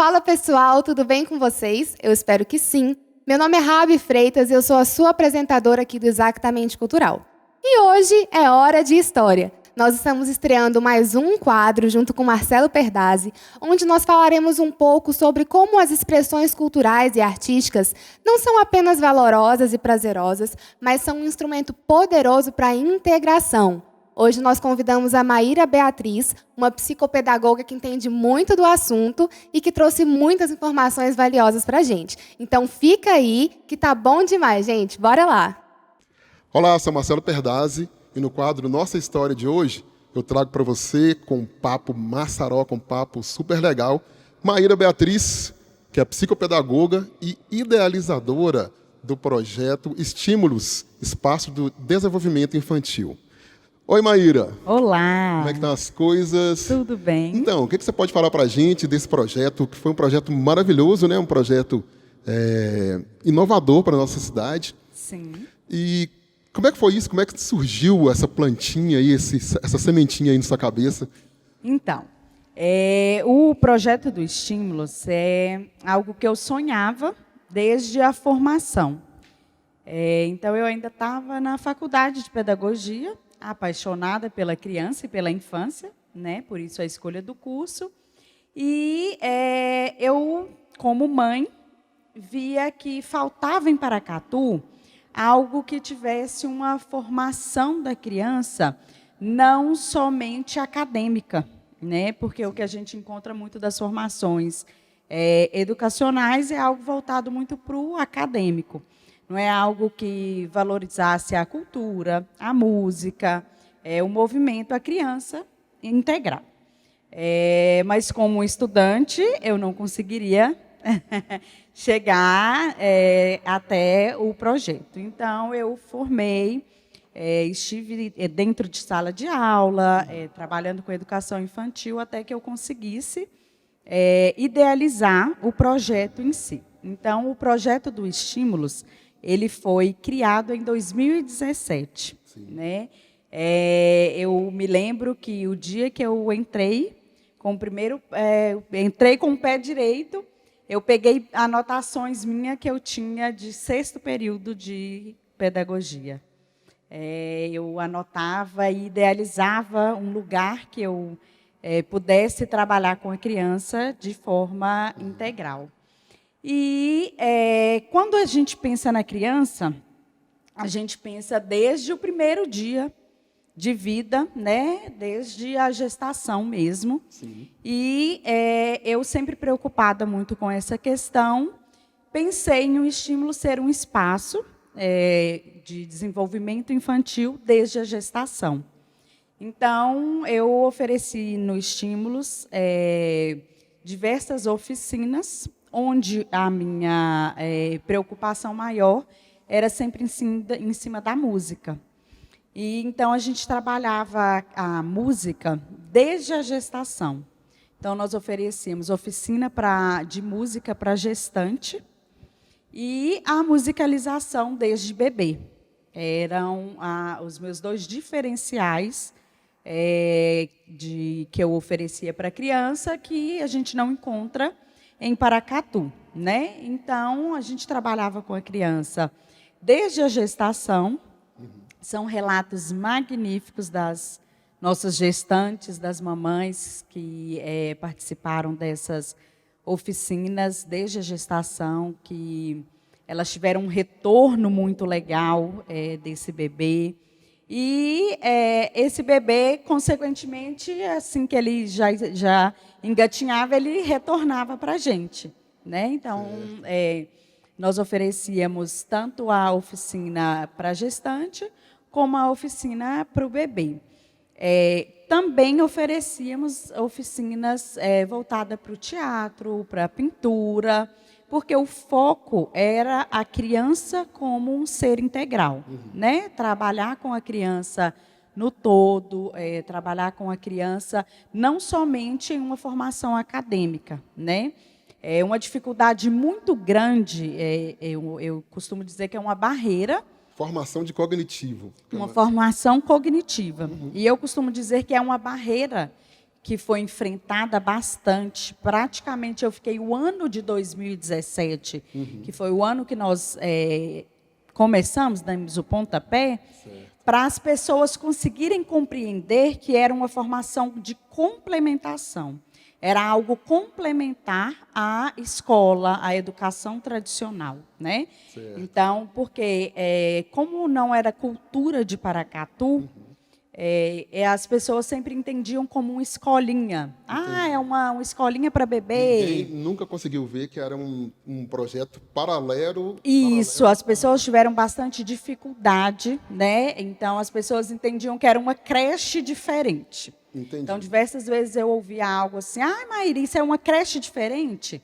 Fala pessoal, tudo bem com vocês? Eu espero que sim. Meu nome é Rabi Freitas e eu sou a sua apresentadora aqui do Exatamente Cultural. E hoje é hora de história. Nós estamos estreando mais um quadro junto com Marcelo Perdazzi, onde nós falaremos um pouco sobre como as expressões culturais e artísticas não são apenas valorosas e prazerosas, mas são um instrumento poderoso para a integração. Hoje nós convidamos a Maíra Beatriz, uma psicopedagoga que entende muito do assunto e que trouxe muitas informações valiosas para a gente. Então fica aí, que tá bom demais, gente. Bora lá! Olá, sou Marcelo Perdazzi e no quadro Nossa História de hoje eu trago para você, com um papo maçaroca, um papo super legal, Maíra Beatriz, que é psicopedagoga e idealizadora do projeto Estímulos, Espaço do Desenvolvimento Infantil. Oi, Maíra. Olá. Como é que estão as coisas? Tudo bem. Então, o que você pode falar para a gente desse projeto, que foi um projeto maravilhoso, né? Um projeto inovador para a nossa cidade. Sim. E como é que foi isso? Como é que surgiu essa plantinha aí, essa sementinha aí na sua cabeça? Então, o projeto do Estímulos é algo que eu sonhava desde a formação. Então, eu ainda estava na faculdade de pedagogia, apaixonada pela criança e pela infância, né? Por isso a escolha do curso. E eu, como mãe, via que faltava em Paracatu algo que tivesse uma formação da criança não somente acadêmica, né? Porque o que a gente encontra muito das formações educacionais é algo voltado muito para o acadêmico. Não é algo que valorizasse a cultura, a música, o movimento, a criança integral. Mas, como estudante, eu não conseguiria chegar até o projeto. Então, eu formei, estive dentro de sala de aula, trabalhando com educação infantil, até que eu conseguisse idealizar o projeto em si. Então, o projeto do Estímulos, ele foi criado em 2017. Né? Eu me lembro que o dia que eu entrei com o pé direito, eu peguei anotações minhas que eu tinha de 6º período de pedagogia. Eu anotava e idealizava um lugar que eu pudesse trabalhar com a criança de forma integral. E quando a gente pensa na criança, a gente pensa desde o primeiro dia de vida, né? Desde a gestação mesmo. Sim. E eu sempre preocupada muito com essa questão, pensei em um estímulo ser um espaço de desenvolvimento infantil desde a gestação. Então, eu ofereci no Estímulos diversas oficinas, onde a minha preocupação maior era sempre em cima da música. E então a gente trabalhava a música desde a gestação. Então nós oferecíamos oficina de música para gestante e a musicalização desde bebê. Eram os meus 2 diferenciais que eu oferecia para a criança, que a gente não encontra em Paracatu, né? Então, a gente trabalhava com a criança desde a gestação. São relatos magníficos das nossas gestantes, das mamães que participaram dessas oficinas desde a gestação, que elas tiveram um retorno muito legal desse bebê. E esse bebê, consequentemente, assim que ele já engatinhava, ele retornava para a gente. Né? Então, nós oferecíamos tanto a oficina para a gestante, como a oficina para o bebê. Também oferecíamos oficinas voltadas para o teatro, para a pintura, porque o foco era a criança como um ser integral. Né? Trabalhar com a criança no todo, trabalhar com a criança não somente em uma formação acadêmica. Né? Uma dificuldade muito grande, eu costumo dizer que é uma barreira. Formação de cognitivo. Uma formação cognitiva. E eu costumo dizer que é uma barreira que foi enfrentada bastante. Praticamente eu fiquei o ano de 2017, que foi o ano que nós começamos, demos o pontapé, para as pessoas conseguirem compreender que era uma formação de complementação. Era algo complementar à escola, à educação tradicional, né? Então, porque como não era cultura de Paracatu, as pessoas sempre entendiam como uma escolinha. Ah, é uma escolinha para bebê. Ninguém nunca conseguiu ver que era um projeto paralelo. Isso, as pessoas tiveram bastante dificuldade, né? Então, as pessoas entendiam que era uma creche diferente. Entendi. Então, diversas vezes eu ouvia algo assim, Maíra, isso é uma creche diferente?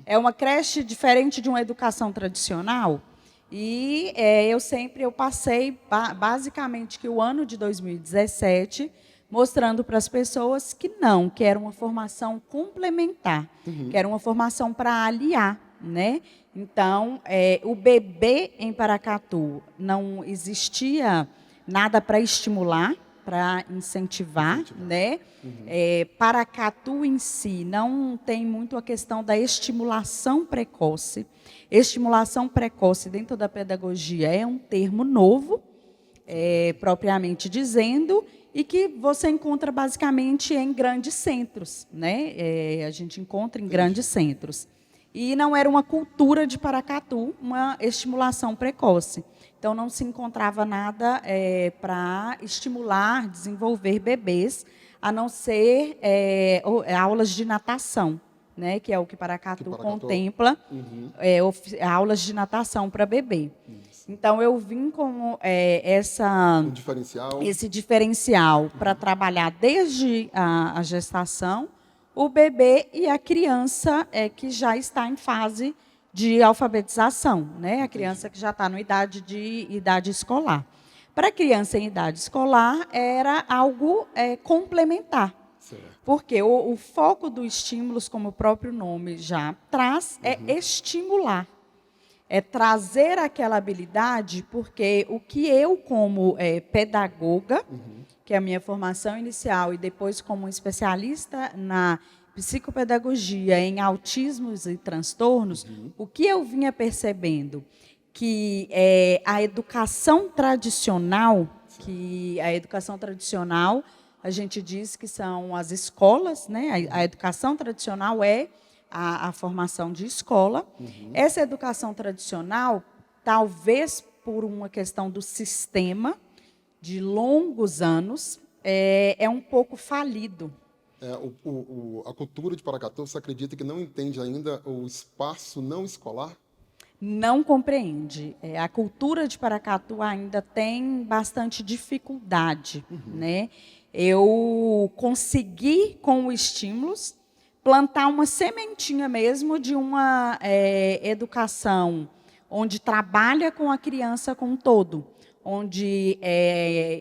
É uma creche diferente de uma educação tradicional? E eu passei, basicamente, que o ano de 2017, mostrando para as pessoas que não, que era uma formação complementar, que era uma formação para aliar, né? Então, o bebê em Paracatu não existia nada para estimular, para incentivar, né? Paracatu em si não tem muito a questão da estimulação precoce. Estimulação precoce dentro da pedagogia é um termo novo, propriamente dizendo, e que você encontra basicamente em grandes centros, né? A gente encontra em grandes centros. E não era uma cultura de Paracatu, uma estimulação precoce. Então, não se encontrava nada para estimular, desenvolver bebês, a não ser aulas de natação, né, que é o que Paracatu contempla, aulas de natação para bebê. Isso. Então, eu vim com esse diferencial para trabalhar desde a gestação, o bebê e a criança que já está em fase de alfabetização, né? A criança que já está na idade escolar. Para a criança em idade escolar, era algo complementar. Certo. Porque o foco do estímulos, como o próprio nome já traz, é estimular. É trazer aquela habilidade, porque o que eu, como pedagoga, que é a minha formação inicial, e depois como especialista na psicopedagogia em autismos e transtornos, o que eu vinha percebendo? Que a educação tradicional, a gente diz que são as escolas, né? A educação tradicional é a formação de escola. Essa educação tradicional, talvez por uma questão do sistema, de longos anos, é um pouco falido. A cultura de Paracatu, você acredita que não entende ainda o espaço não escolar? Não compreende. A cultura de Paracatu ainda tem bastante dificuldade, né? Eu consegui, com os estímulos, plantar uma sementinha mesmo de uma educação onde trabalha com a criança como um todo, onde,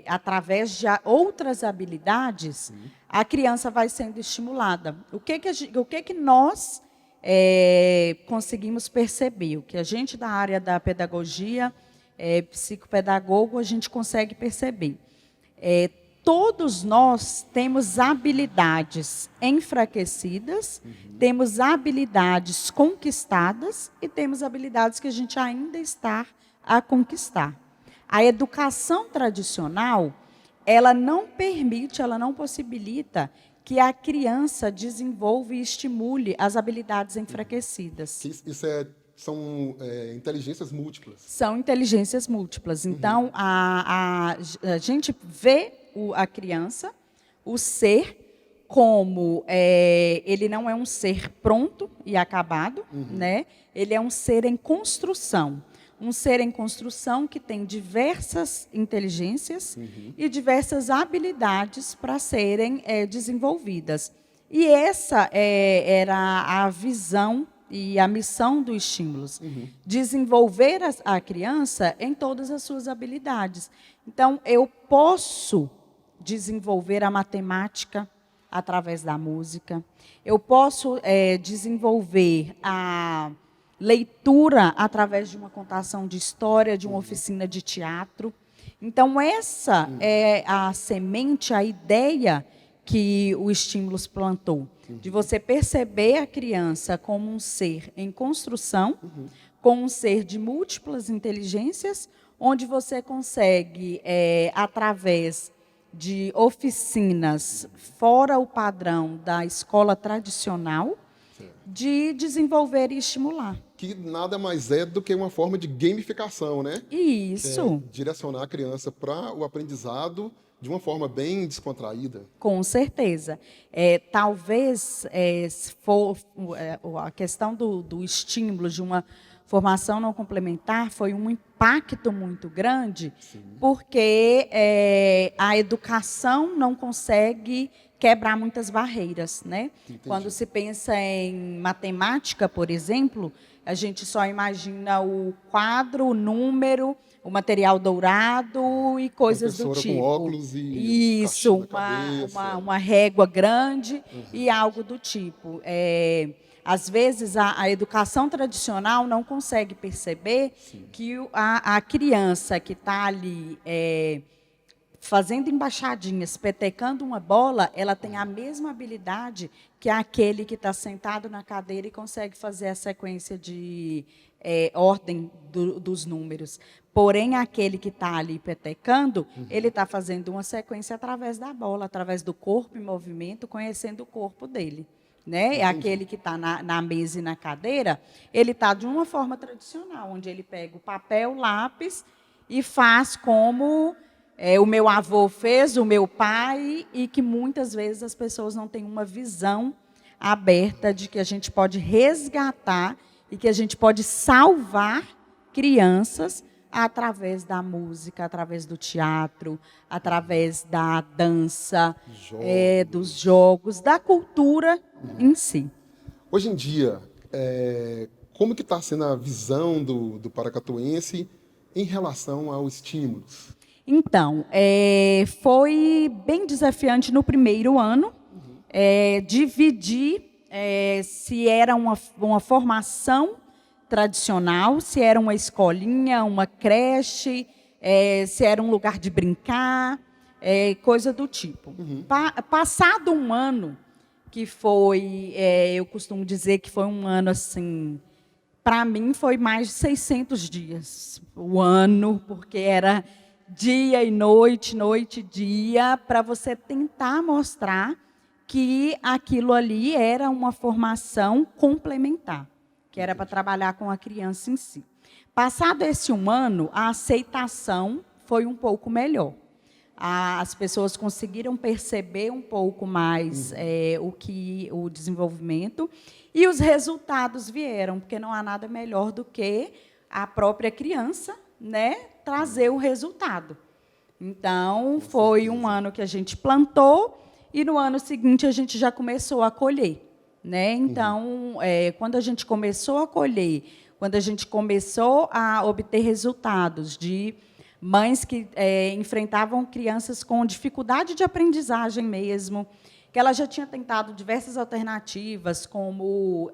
através de outras habilidades, a criança vai sendo estimulada. O que nós conseguimos perceber? O que a gente da área da pedagogia, psicopedagogo, a gente consegue perceber. Todos nós temos habilidades enfraquecidas, temos habilidades conquistadas e temos habilidades que a gente ainda está a conquistar. A educação tradicional, ela não permite, ela não possibilita que a criança desenvolva e estimule as habilidades enfraquecidas. São inteligências múltiplas. São inteligências múltiplas. Então, a gente vê a criança, o ser, como ele não é um ser pronto e acabado, né? Ele é um ser em construção. Um ser em construção que tem diversas inteligências e diversas habilidades para serem desenvolvidas. E essa era a visão e a missão dos estímulos. Desenvolver a criança em todas as suas habilidades. Então, eu posso desenvolver a matemática através da música. Eu posso desenvolver a leitura através de uma contação de história, de uma oficina de teatro. Então, essa é a semente, a ideia que o Estímulos plantou. De você perceber a criança como um ser em construção, como um ser de múltiplas inteligências, onde você consegue, através de oficinas fora o padrão da escola tradicional, de desenvolver e estimular. Que nada mais é do que uma forma de gamificação, né? Isso. Direcionar a criança para o aprendizado de uma forma bem descontraída. Com certeza. Talvez se for, a questão do estímulo de uma formação não complementar foi um impacto muito grande, porque a educação não consegue quebrar muitas barreiras, né? Quando se pensa em matemática, por exemplo, a gente só imagina o quadro, o número, o material dourado e coisas do tipo. Com óculos e isso, uma régua grande e algo do tipo. Às vezes, a educação tradicional não consegue perceber que a criança que está ali fazendo embaixadinhas, petecando uma bola, ela tem a mesma habilidade que aquele que está sentado na cadeira e consegue fazer a sequência de ordem dos números. Porém, aquele que está ali petecando, ele está fazendo uma sequência através da bola, através do corpo em movimento, conhecendo o corpo dele. Né? Aquele que está na mesa e na cadeira, ele está de uma forma tradicional, onde ele pega o papel, o lápis e faz como o meu avô fez, o meu pai, e que muitas vezes as pessoas não têm uma visão aberta de que a gente pode resgatar e que a gente pode salvar crianças através da música, através do teatro, através da dança, dos jogos, da cultura em si. Hoje em dia, como que está sendo a visão do paracatuense em relação aos estímulos? Então, foi bem desafiante no primeiro ano, dividir se era uma formação tradicional, se era uma escolinha, uma creche, se era um lugar de brincar, coisa do tipo. Passado um ano, que foi, eu costumo dizer que foi um ano assim, para mim foi mais de 600 dias, o ano, porque era dia e noite, noite e dia, para você tentar mostrar que aquilo ali era uma formação complementar, que era para trabalhar com a criança em si. Passado esse um ano, a aceitação foi um pouco melhor. As pessoas conseguiram perceber um pouco mais o desenvolvimento e os resultados vieram, porque não há nada melhor do que a própria criança, né, trazer o resultado. Então, foi um ano que a gente plantou e no ano seguinte a gente já começou a colher. Né? Então, quando a gente começou a colher, quando a gente começou a obter resultados de mães que enfrentavam crianças com dificuldade de aprendizagem mesmo, que ela já tinha tentado diversas alternativas, como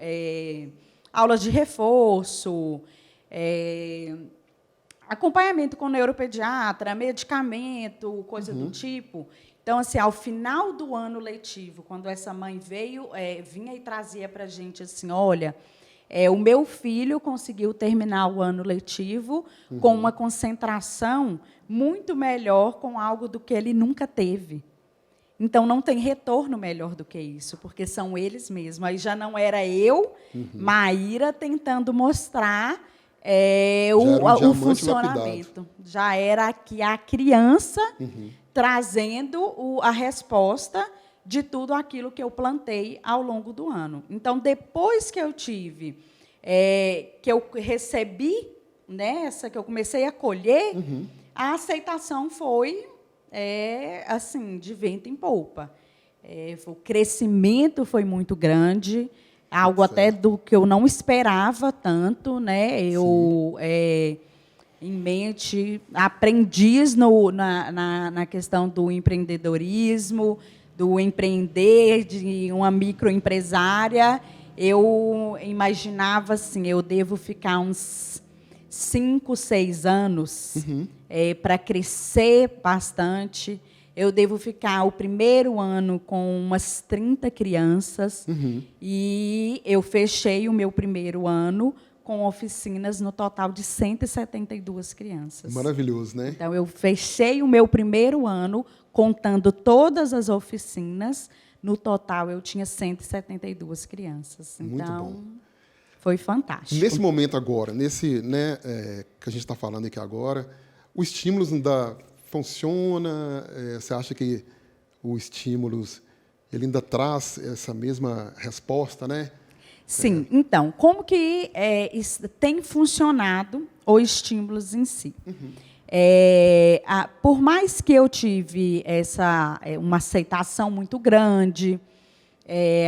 aulas de reforço, acompanhamento com neuropediatra, medicamento, coisa do tipo. Então, assim, ao final do ano letivo, quando essa mãe vinha e trazia para a gente assim, olha, o meu filho conseguiu terminar o ano letivo com uma concentração muito melhor com algo do que ele nunca teve. Então, não tem retorno melhor do que isso, porque são eles mesmos. Aí já não era eu, Maíra, tentando mostrar o funcionamento. Lapidado. Já era aqui a criança trazendo a resposta de tudo aquilo que eu plantei ao longo do ano. Então, depois que eu tive, que eu recebi, né, que eu comecei a colher, a aceitação foi assim, de vento em popa. O crescimento foi muito grande, algo até do que eu não esperava tanto, né? Eu em mente, aprendiz na questão do empreendedorismo, do empreender, de uma microempresária. Eu imaginava assim, eu devo ficar uns 5, 6 anos para crescer bastante. Eu devo ficar o primeiro ano com umas 30 crianças e eu fechei o meu primeiro ano com oficinas no total de 172 crianças. Maravilhoso, né? Então, eu fechei o meu primeiro ano contando todas as oficinas. No total, eu tinha 172 crianças. Muito então, bom. Foi fantástico. Nesse momento agora, nesse, né, que a gente está falando aqui agora, o estímulo ainda funciona? Você acha que o estímulo ele ainda traz essa mesma resposta, né? Sim. Então, como que tem funcionado o estímulos em si? Por mais que eu tive uma aceitação muito grande,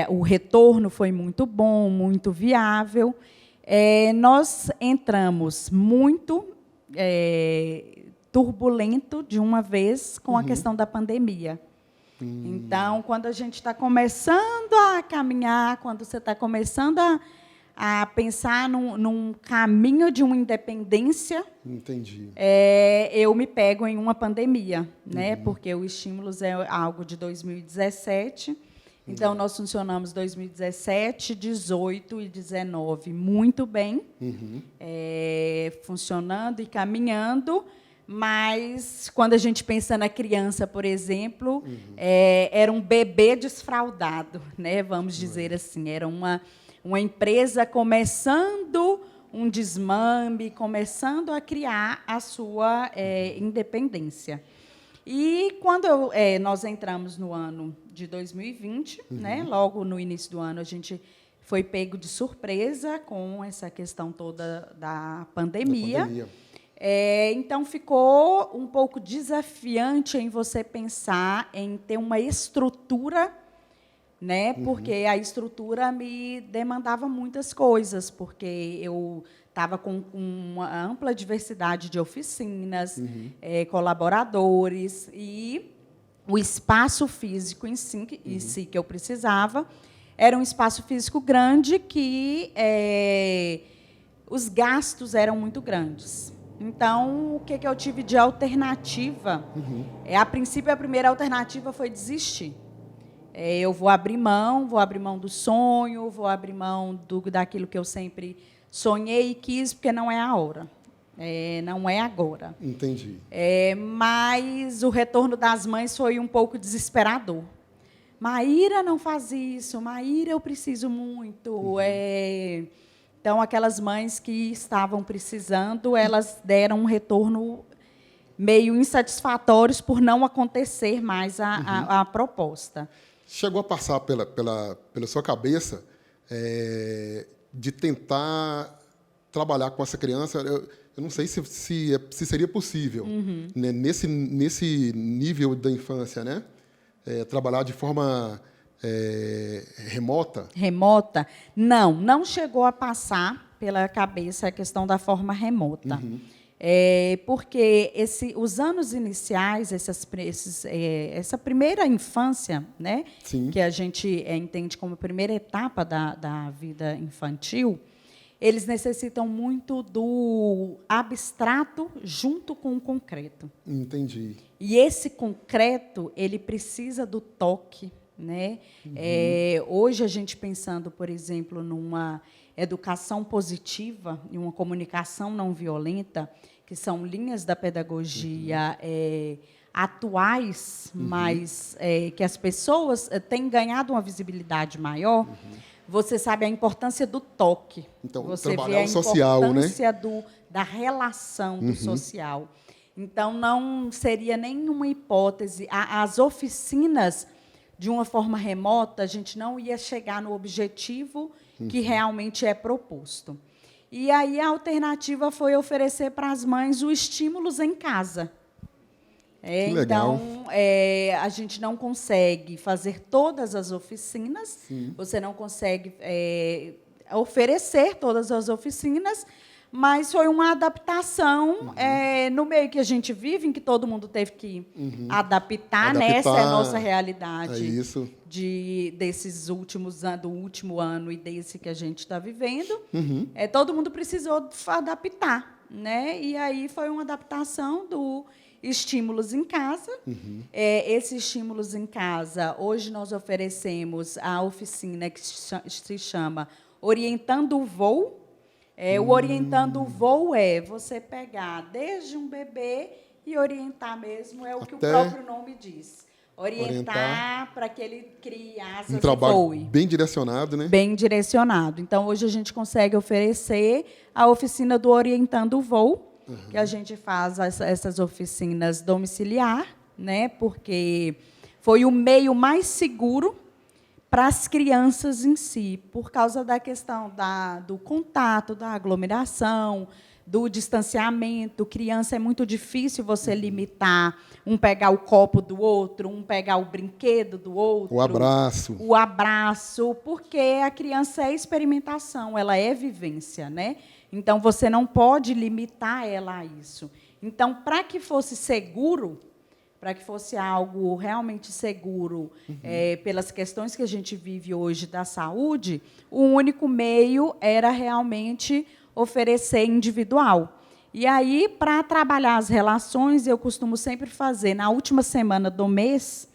o retorno foi muito bom, muito viável, nós entramos muito turbulento de uma vez com a questão da pandemia. Então, quando a gente está começando a caminhar, quando você está começando a pensar num caminho de uma independência, entendi. Eu me pego em uma pandemia, né? Porque o Estímulos é algo de 2017. Então, nós funcionamos 2017, 18 e 19 muito bem, funcionando e caminhando. Mas, quando a gente pensa na criança, por exemplo, era um bebê desfraldado, né? Vamos dizer assim. Era uma empresa começando um desmame, começando a criar a sua independência. E, quando nós entramos no ano de 2020, né? Logo no início do ano, a gente foi pego de surpresa com essa questão toda da pandemia. Então, ficou um pouco desafiante em você pensar em ter uma estrutura, né? Porque a estrutura me demandava muitas coisas, porque eu estava com uma ampla diversidade de oficinas, colaboradores, e o espaço físico em si que eu precisava era um espaço físico grande que os gastos eram muito grandes. Então, o que eu tive de alternativa? A princípio, a primeira alternativa foi desistir. Eu vou abrir mão do sonho, vou abrir mão daquilo que eu sempre sonhei e quis, porque não é a hora. Não é agora. Entendi. Mas o retorno das mães foi um pouco desesperador. Maíra, não faz isso. Maíra, eu preciso muito. Então, aquelas mães que estavam precisando, elas deram um retorno meio insatisfatório por não acontecer mais a proposta. Chegou a passar pela sua cabeça de tentar trabalhar com essa criança? Eu não sei se seria possível, né? Nesse nível da infância, né? Trabalhar de forma remota? Remota? Não chegou a passar pela cabeça a questão da forma remota. Porque os anos iniciais, essa primeira infância, né, que a gente entende como a primeira etapa da vida infantil, eles necessitam muito do abstrato junto com o concreto. Entendi. E esse concreto, ele precisa do toque, né? Hoje, a gente pensando, por exemplo, numa educação positiva e uma comunicação não violenta, que são linhas da pedagogia atuais, mas que as pessoas têm ganhado uma visibilidade maior. Você sabe a importância do toque. Então, você trabalhar vê a o social, importância, né? Da relação do social. Então, não seria nenhuma hipótese. As oficinas, de uma forma remota, a gente não ia chegar no objetivo que realmente é proposto. E aí a alternativa foi oferecer para as mães o estímulos em casa. Então, a gente não consegue fazer todas as oficinas, você não consegue oferecer todas as oficinas, mas foi uma adaptação no meio que a gente vive, em que todo mundo teve que adaptar, né? Essa é a nossa realidade desses do último ano e desse que a gente está vivendo. Todo mundo precisou adaptar, né? E aí foi uma adaptação do estímulos em casa. Esses estímulos em casa, hoje nós oferecemos a oficina que se chama Orientando o Voo. O Orientando o Voo é você pegar desde um bebê e orientar mesmo, é o que o próprio nome diz. Orientar para que ele crie asas e voe. Um trabalho bem direcionado, né? Bem direcionado. Então, hoje a gente consegue oferecer a oficina do Orientando o Voo, que a gente faz essas oficinas domiciliar, né? Porque foi o meio mais seguro para as crianças em si, por causa da questão do contato, da aglomeração, do distanciamento. Criança é muito difícil você limitar, um pegar o copo do outro, um pegar o brinquedo do outro. O abraço. O abraço, porque a criança é experimentação, ela é vivência, né? Então, você não pode limitar ela a isso. Então, para que fosse seguro, para que fosse algo realmente seguro, pelas questões que a gente vive hoje da saúde, o único meio era realmente oferecer individual. E aí, para trabalhar as relações, eu costumo sempre fazer, na última semana do mês,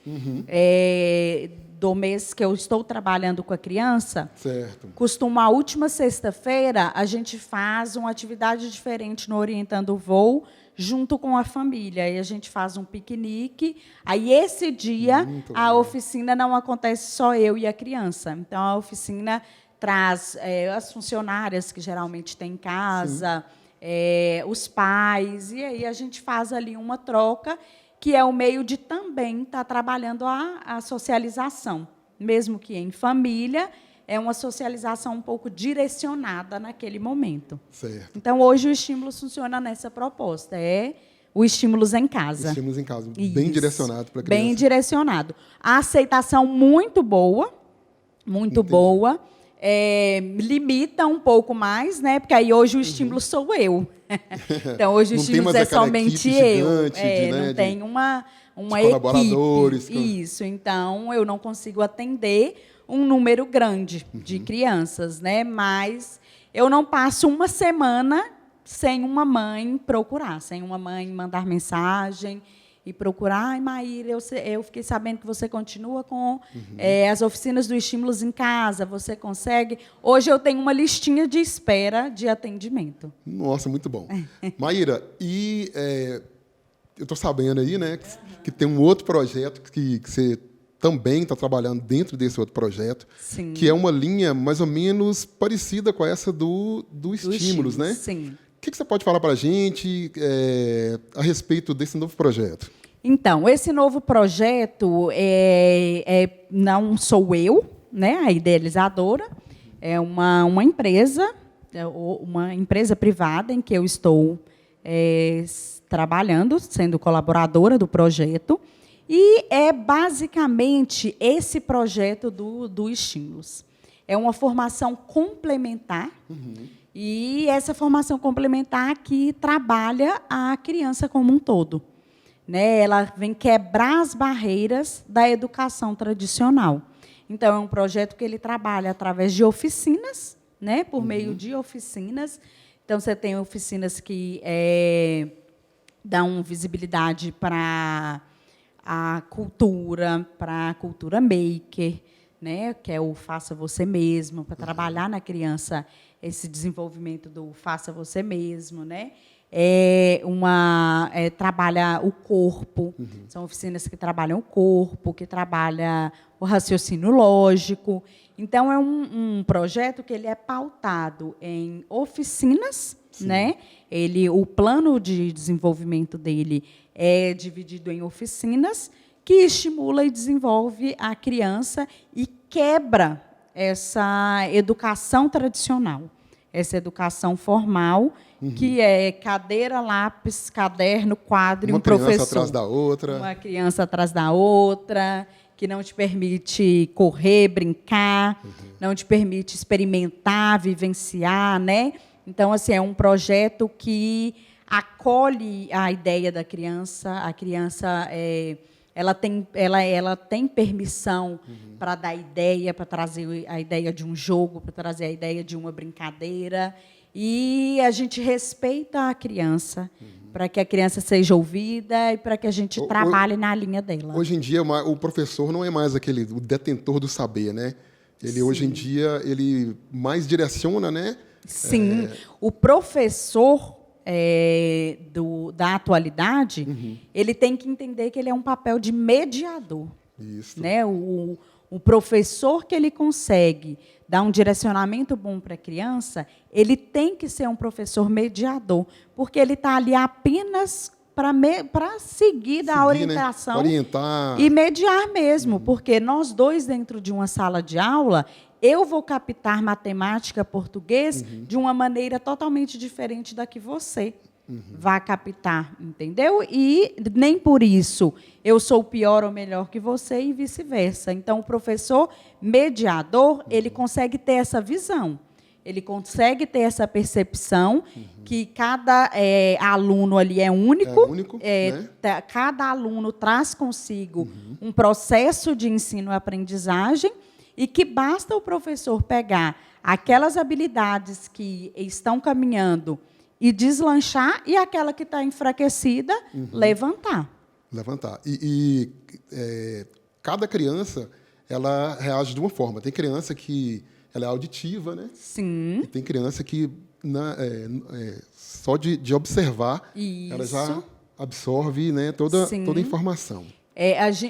que eu estou trabalhando com a criança, certo. a última sexta-feira, a gente faz uma atividade diferente no Orientando o Voo, junto com a família. Aí a gente faz um piquenique. Aí, esse dia, a oficina não acontece só eu e a criança. Então, a oficina traz as funcionárias que geralmente tem em casa, os pais, e aí a gente faz ali uma troca, que é o meio de também estar trabalhando a socialização. Mesmo que em família, é uma socialização um pouco direcionada naquele momento. Certo. Então, hoje, o estímulo funciona nessa proposta, o estímulos em casa. Estímulos em casa, bem direcionado para a criança. Bem direcionado. A aceitação muito boa, muito boa. Limita um pouco mais, né? Porque aí hoje o estímulo sou eu. Então, hoje o estímulo é somente eu. Não tem uma equipe. Isso. Então, eu não consigo atender um número grande de crianças, né? Mas eu não passo uma semana sem uma mãe procurar, sem uma mãe mandar mensagem e procurar. Ai, Maíra, eu fiquei sabendo que você continua com as oficinas do Estímulos em Casa, você consegue? Hoje eu tenho uma listinha de espera de atendimento. Nossa, muito bom. Maíra, e eu estou sabendo aí, né, que tem um outro projeto que você também está trabalhando dentro desse outro projeto, sim, que é uma linha mais ou menos parecida com essa do Estímulos, né? Sim. O que você pode falar para a gente a respeito desse novo projeto? Então, esse novo projeto não sou eu, né, a idealizadora, é uma empresa privada em que eu estou trabalhando, sendo colaboradora do projeto, e é basicamente esse projeto do Estímulos. É uma formação complementar, e essa formação complementar que trabalha a criança como um todo, né? Ela vem quebrar as barreiras da educação tradicional. Então, é um projeto que ele trabalha através de oficinas, né? Por meio de oficinas. Então, você tem oficinas que dão visibilidade para a cultura maker, né? Que é o faça você mesmo, para trabalhar na criança esse desenvolvimento do faça você mesmo, né? Trabalha o corpo, são oficinas que trabalham o corpo, que trabalha o raciocínio lógico. Então, é um projeto que ele é pautado em oficinas, né? O plano de desenvolvimento dele é dividido em oficinas que estimula e desenvolve a criança e quebra essa educação tradicional, essa educação formal, que é cadeira, lápis, caderno, quadro e um professor. Uma criança atrás da outra. Uma criança atrás da outra, que não te permite correr, brincar, não te permite experimentar, vivenciar, né? Então, assim, é um projeto que acolhe a ideia da criança. A criança ela tem permissão para dar ideia, para trazer a ideia de um jogo, para trazer a ideia de uma brincadeira. E a gente respeita a criança, para que a criança seja ouvida e para que a gente trabalhe na linha dela. Hoje em dia, o professor não é mais o detentor do saber, né? Ele, hoje em dia, ele mais direciona, né? Sim, o professor da atualidade, ele tem que entender que ele é um papel de mediador. Isso. Né? O professor que ele consegue dar um direcionamento bom para a criança, ele tem que ser um professor mediador, porque ele está ali apenas para seguir da orientação, né? Orientar. E mediar mesmo, porque nós dois, dentro de uma sala de aula, eu vou captar matemática, português, de uma maneira totalmente diferente da que você vai captar, entendeu? E nem por isso eu sou pior ou melhor que você e vice-versa. Então, o professor mediador, ele consegue ter essa visão, ele consegue ter essa percepção que cada aluno ali é único, né? Cada aluno traz consigo um processo de ensino-aprendizagem e que basta o professor pegar aquelas habilidades que estão caminhando e deslanchar, e aquela que está enfraquecida, levantar. Levantar. Cada criança, ela reage de uma forma. Tem criança que ela é auditiva, né? Sim. E tem criança que só de observar, ela já absorve, né, toda a informação.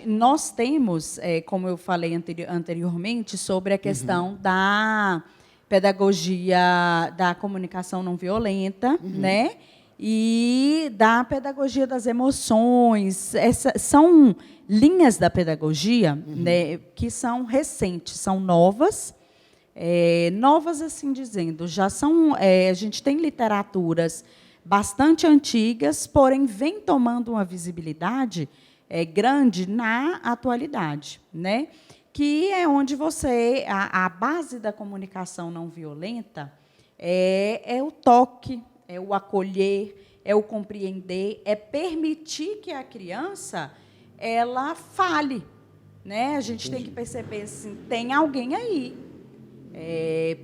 Nós temos, como eu falei anteriormente, sobre a questão da pedagogia da comunicação não violenta, né? E da pedagogia das emoções. São linhas da pedagogia, né, que são recentes, são novas. Novas, assim dizendo, já são. A gente tem literaturas bastante antigas, porém vem tomando uma visibilidade grande na atualidade, né? Que é onde a base da comunicação não violenta é o toque, é o acolher, é o compreender, é permitir que a criança ela fale, né? A gente tem que perceber assim, tem alguém aí,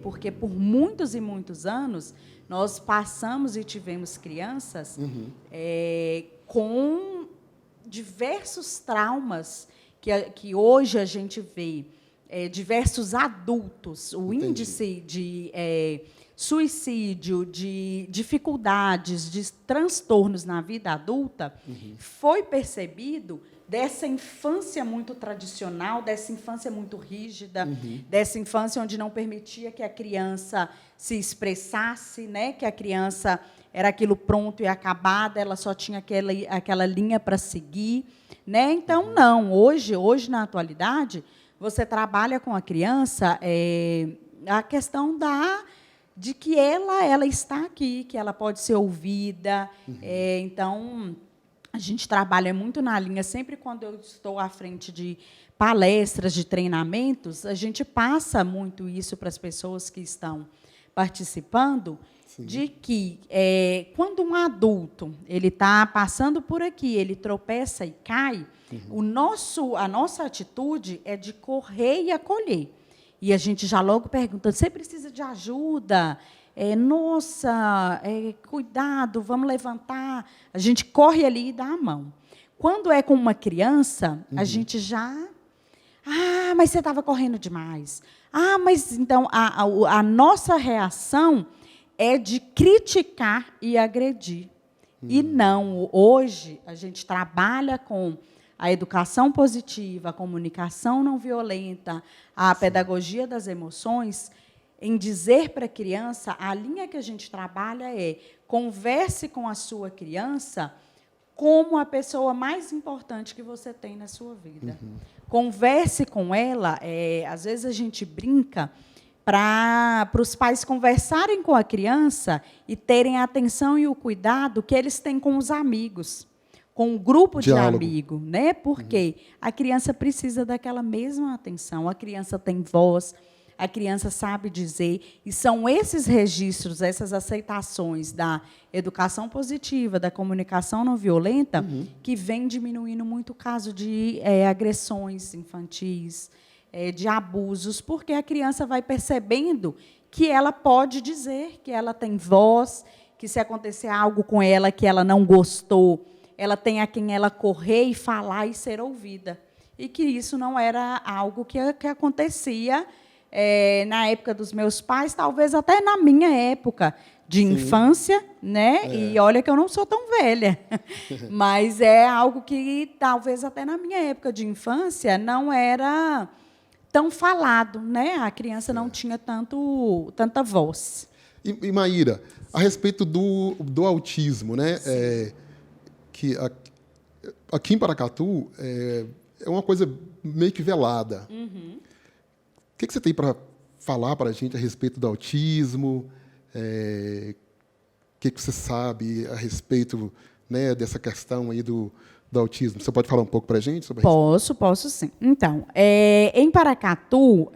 porque por muitos e muitos anos nós passamos e tivemos crianças com diversos traumas que hoje a gente vê, diversos adultos, o índice de suicídio, de dificuldades, de transtornos na vida adulta, foi percebido dessa infância muito tradicional, dessa infância muito rígida, dessa infância onde não permitia que a criança se expressasse, né? Que a criança era aquilo pronto e acabado, ela só tinha aquela linha para seguir, né? Então, não. Hoje, na atualidade, você trabalha com a criança a questão de que ela está aqui, que ela pode ser ouvida. Então, a gente trabalha muito na linha, sempre quando eu estou à frente de palestras, de treinamentos, a gente passa muito isso para as pessoas que estão participando, de que quando um adulto ele está passando por aqui, ele tropeça e cai, a nossa atitude é de correr e acolher. E a gente já logo pergunta, você precisa de ajuda? Cuidado, vamos levantar. A gente corre ali e dá a mão. Quando é com uma criança, a gente já... mas você estava correndo demais. Mas então a nossa reação é de criticar e agredir. E não, hoje a gente trabalha com a educação positiva, a comunicação não violenta, a pedagogia das emoções, em dizer para a criança, a linha que a gente trabalha é converse com a sua criança como a pessoa mais importante que você tem na sua vida. Converse com ela, às vezes a gente brinca para os pais conversarem com a criança e terem a atenção e o cuidado que eles têm com os amigos, com um grupo de amigos, né? Porque a criança precisa daquela mesma atenção, a criança tem voz, a criança sabe dizer, e são esses registros, essas aceitações da educação positiva, da comunicação não violenta, que vem diminuindo muito o caso de agressões infantis, de abusos, porque a criança vai percebendo que ela pode dizer, que ela tem voz que se acontecer algo com ela que ela não gostou, ela tem a quem ela correr e falar e ser ouvida. E que isso não era algo que acontecia na época dos meus pais, talvez até na minha época de infância, né? E olha que eu não sou tão velha, mas é algo que talvez até na minha época de infância não era tão falado, né? A criança não tinha tanta voz. E Maíra, a respeito do autismo, né? Que aqui em Paracatu é uma coisa meio que velada. Uhum. O que você tem para falar para a gente a respeito do autismo? O que você sabe a respeito, né, dessa questão aí do autismo? Você pode falar um pouco para a gente sobre isso? Posso sim. Então, em Paracatu,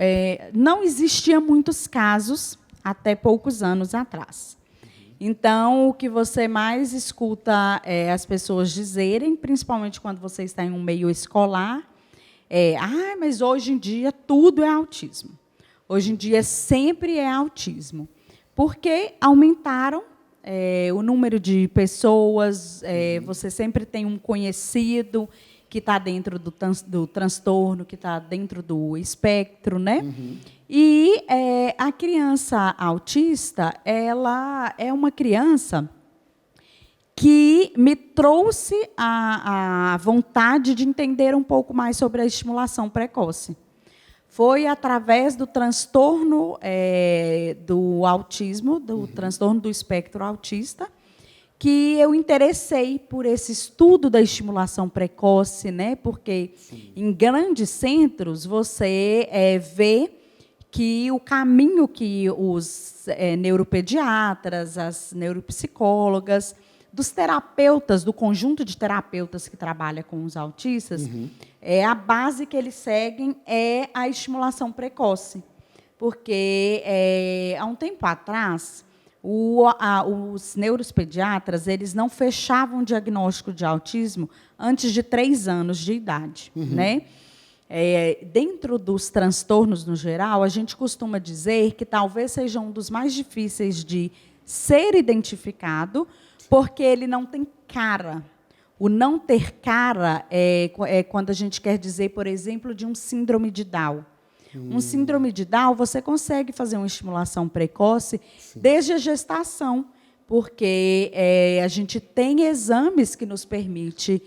não existia muitos casos até poucos anos atrás. Então, o que você mais escuta as pessoas dizerem, principalmente quando você está em um meio escolar, mas hoje em dia tudo é autismo. Hoje em dia sempre é autismo. Porque aumentaram o número de pessoas, você sempre tem um conhecido que está dentro do transtorno, que está dentro do espectro, né? Uhum. E a criança autista, ela é uma criança que me trouxe a vontade de entender um pouco mais sobre a estimulação precoce. Foi através do transtorno do autismo, do transtorno do espectro autista, que eu interessei por esse estudo da estimulação precoce, né? Porque em grandes centros você vê que o caminho que os neuropediatras, as neuropsicólogas, dos terapeutas, do conjunto de terapeutas que trabalha com os autistas, a base que eles seguem é a estimulação precoce. Porque, há um tempo atrás, os neuropediatras eles não fechavam o diagnóstico de autismo antes de 3 anos de idade. Né? Dentro dos transtornos, no geral, a gente costuma dizer que talvez seja um dos mais difíceis de ser identificado, porque ele não tem cara. O não ter cara é quando a gente quer dizer, por exemplo, de um síndrome de Down. Um síndrome de Down, você consegue fazer uma estimulação precoce desde a gestação, porque a gente tem exames que nos permitem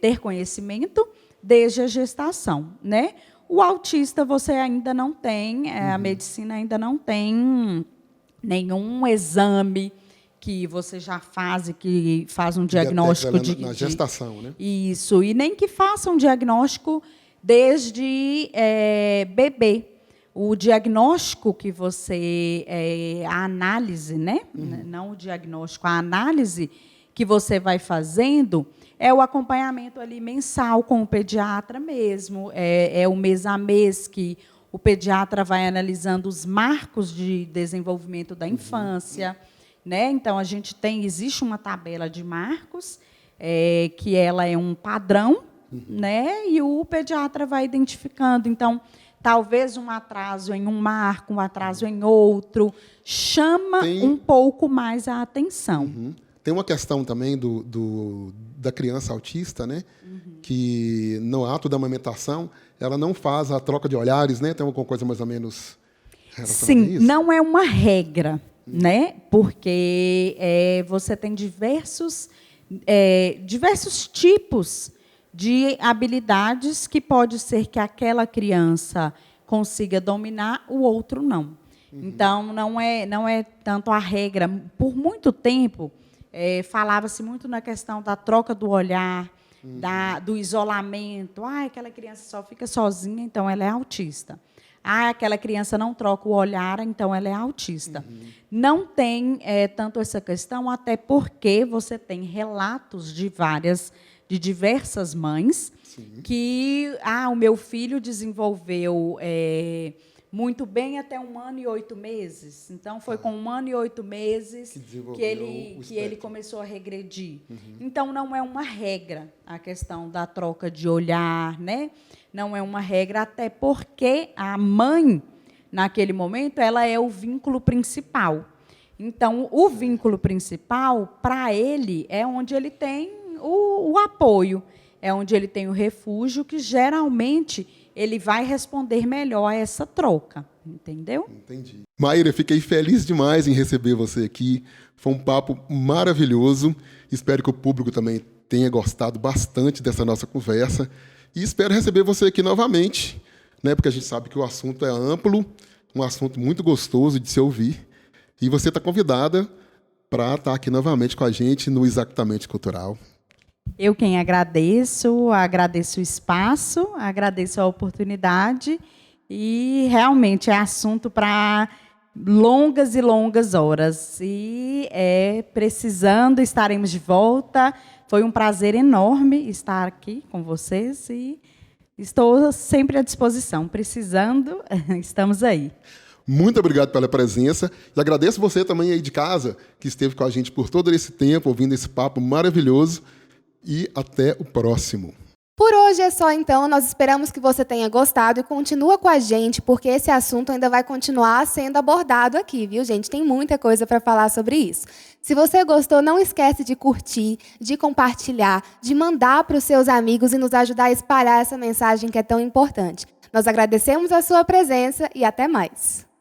ter conhecimento desde a gestação. Né? O autista, você ainda não tem, a medicina ainda não tem nenhum exame que você já faz e que faz um diagnóstico na gestação, né? Isso, e nem que faça um diagnóstico desde bebê. O diagnóstico que você... a análise, né? Não o diagnóstico, a análise que você vai fazendo é o acompanhamento ali mensal com o pediatra mesmo, o mês a mês que o pediatra vai analisando os marcos de desenvolvimento da infância. Né? Então, existe uma tabela de marcos, que ela é um padrão, né? E o pediatra vai identificando. Então, talvez um atraso em um marco, um atraso em outro, chama um pouco mais a atenção. Tem uma questão também da criança autista, né? Que no ato da amamentação, ela não faz a troca de olhares, né? Tem alguma coisa mais ou menos relacionada a isso? Sim, não é uma regra. Né? Porque você tem diversos tipos de habilidades que pode ser que aquela criança consiga dominar, o outro não. Então, não é tanto a regra. Por muito tempo, falava-se muito na questão da troca do olhar, do isolamento. Aquela criança só fica sozinha, então ela é autista. Aquela criança não troca o olhar, então ela é autista. Não tem tanto essa questão, até porque você tem relatos de diversas mães que o meu filho desenvolveu muito bem até 1 ano e 8 meses. Então, foi com 1 ano e 8 meses que ele começou a regredir. Então, não é uma regra a questão da troca de olhar, né? Não é uma regra, até porque a mãe, naquele momento, ela é o vínculo principal. Então, o vínculo principal, para ele, é onde ele tem o apoio, é onde ele tem o refúgio, que geralmente ele vai responder melhor a essa troca, entendeu? Entendi. Maíra, fiquei feliz demais em receber você aqui. Foi um papo maravilhoso. Espero que o público também tenha gostado bastante dessa nossa conversa. E espero receber você aqui novamente, né? Porque a gente sabe que o assunto é amplo, um assunto muito gostoso de se ouvir. E você está convidada para estar aqui novamente com a gente no Exatamente Cultural. Eu quem agradeço, agradeço o espaço, agradeço a oportunidade e realmente é assunto para longas e longas horas. E precisando, estaremos de volta. Foi um prazer enorme estar aqui com vocês e estou sempre à disposição. Precisando, estamos aí. Muito obrigado pela presença e agradeço você também aí de casa que esteve com a gente por todo esse tempo, ouvindo esse papo maravilhoso. E até o próximo. Por hoje é só então, nós esperamos que você tenha gostado e continua com a gente, porque esse assunto ainda vai continuar sendo abordado aqui, viu, gente? Tem muita coisa para falar sobre isso. Se você gostou, não esquece de curtir, de compartilhar, de mandar para os seus amigos e nos ajudar a espalhar essa mensagem que é tão importante. Nós agradecemos a sua presença e até mais.